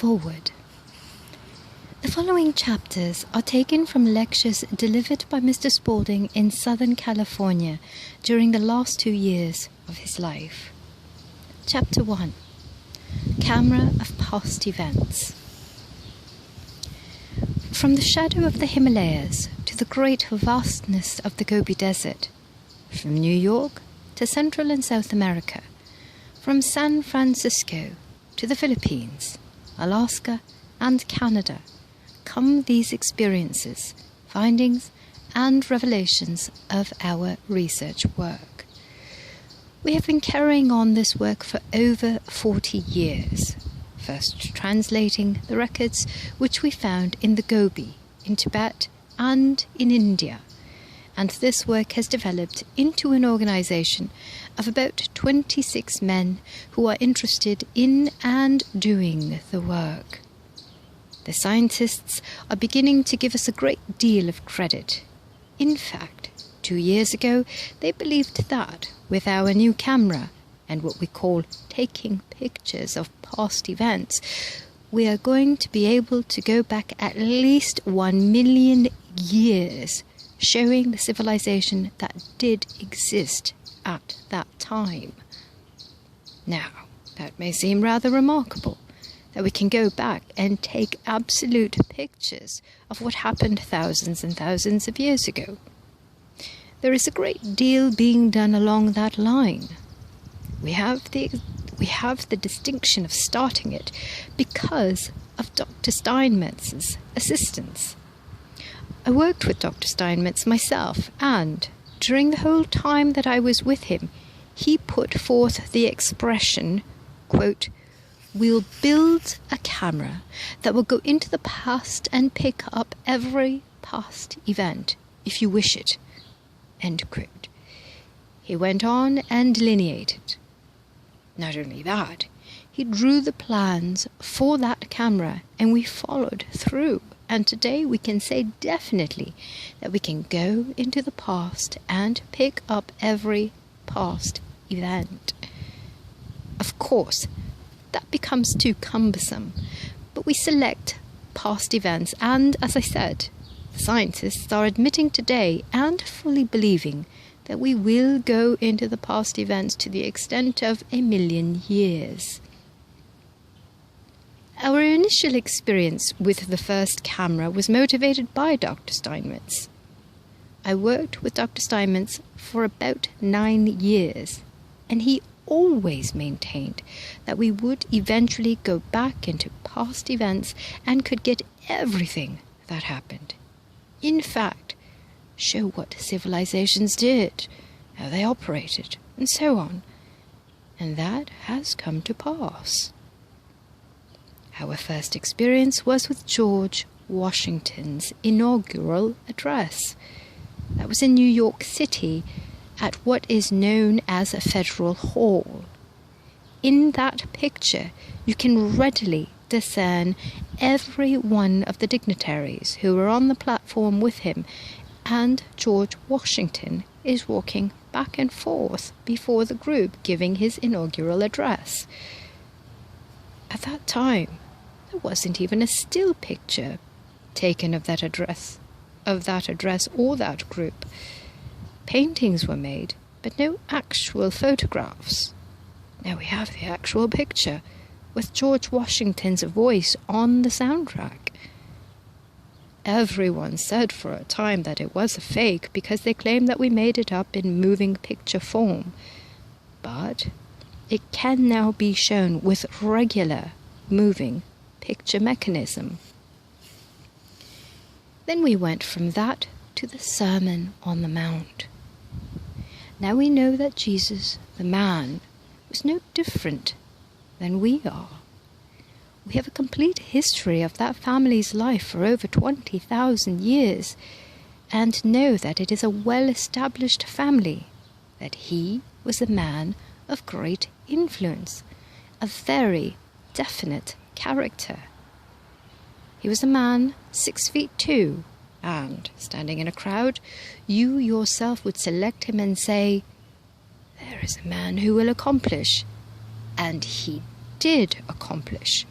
Forward. The following chapters are taken from lectures delivered by Mr. Spaulding in Southern California during the last 2 years of his life. Chapter 1. Camera of Past Events. From the shadow of the Himalayas to the great vastness of the Gobi Desert, from New York to Central and South America, from San Francisco to the Philippines, Alaska and Canada, come these experiences, findings and revelations of our research work. We have been carrying on this work for over 40 years, first translating the records which we found in the Gobi, in Tibet and in India, and this work has developed into an organization of about 26 men who are interested in and doing the work. The scientists are beginning to give us a great deal of credit. In fact, 2 years ago, they believed that with our new camera and what we call taking pictures of past events, we are going to be able to go back at least 1 million years, showing the civilization that did exist at that time. Now, that may seem rather remarkable, that we can go back and take absolute pictures of what happened thousands and thousands of years ago. There is a great deal being done along that line. We have the distinction of starting it because of Dr. Steinmetz's assistance. I worked with Dr. Steinmetz myself, and during the whole time that I was with him, he put forth the expression, quote, "We'll build a camera that will go into the past and pick up every past event, if you wish it," end quote. He went on and delineated. Not only that, he drew the plans for that camera and we followed through. And today we can say definitely that we can go into the past and pick up every past event. Of course, that becomes too cumbersome, but we select past events, and as I said, the scientists are admitting today and fully believing that we will go into the past events to the extent of 1 million years. Our initial experience with the first camera was motivated by Dr. Steinmetz. I worked with Dr. Steinmetz for about 9 years, and he always maintained that we would eventually go back into past events and could get everything that happened. In fact, show what civilizations did, how they operated, and so on. And that has come to pass. Our first experience was with George Washington's inaugural address. That was in New York City at what is known as a Federal Hall. In that picture, you can readily discern every one of the dignitaries who were on the platform with him, and George Washington is walking back and forth before the group giving his inaugural address. At that time, there wasn't even a still picture taken of that address or that group. Paintings were made, but no actual photographs. Now we have the actual picture, with George Washington's voice on the soundtrack. Everyone said for a time that it was a fake because they claimed that we made it up in moving picture form. But it can now be shown with regular moving picture mechanism. Then we went from that to the Sermon on the Mount. Now we know that Jesus, the man, was no different than we are. We have a complete history of that family's life for over 20,000 years, and know that it is a well-established family, that he was a man of great influence, a very definite character. He was a man 6'2", and, standing in a crowd, you yourself would select him and say, "There is a man who will accomplish," and he did accomplish.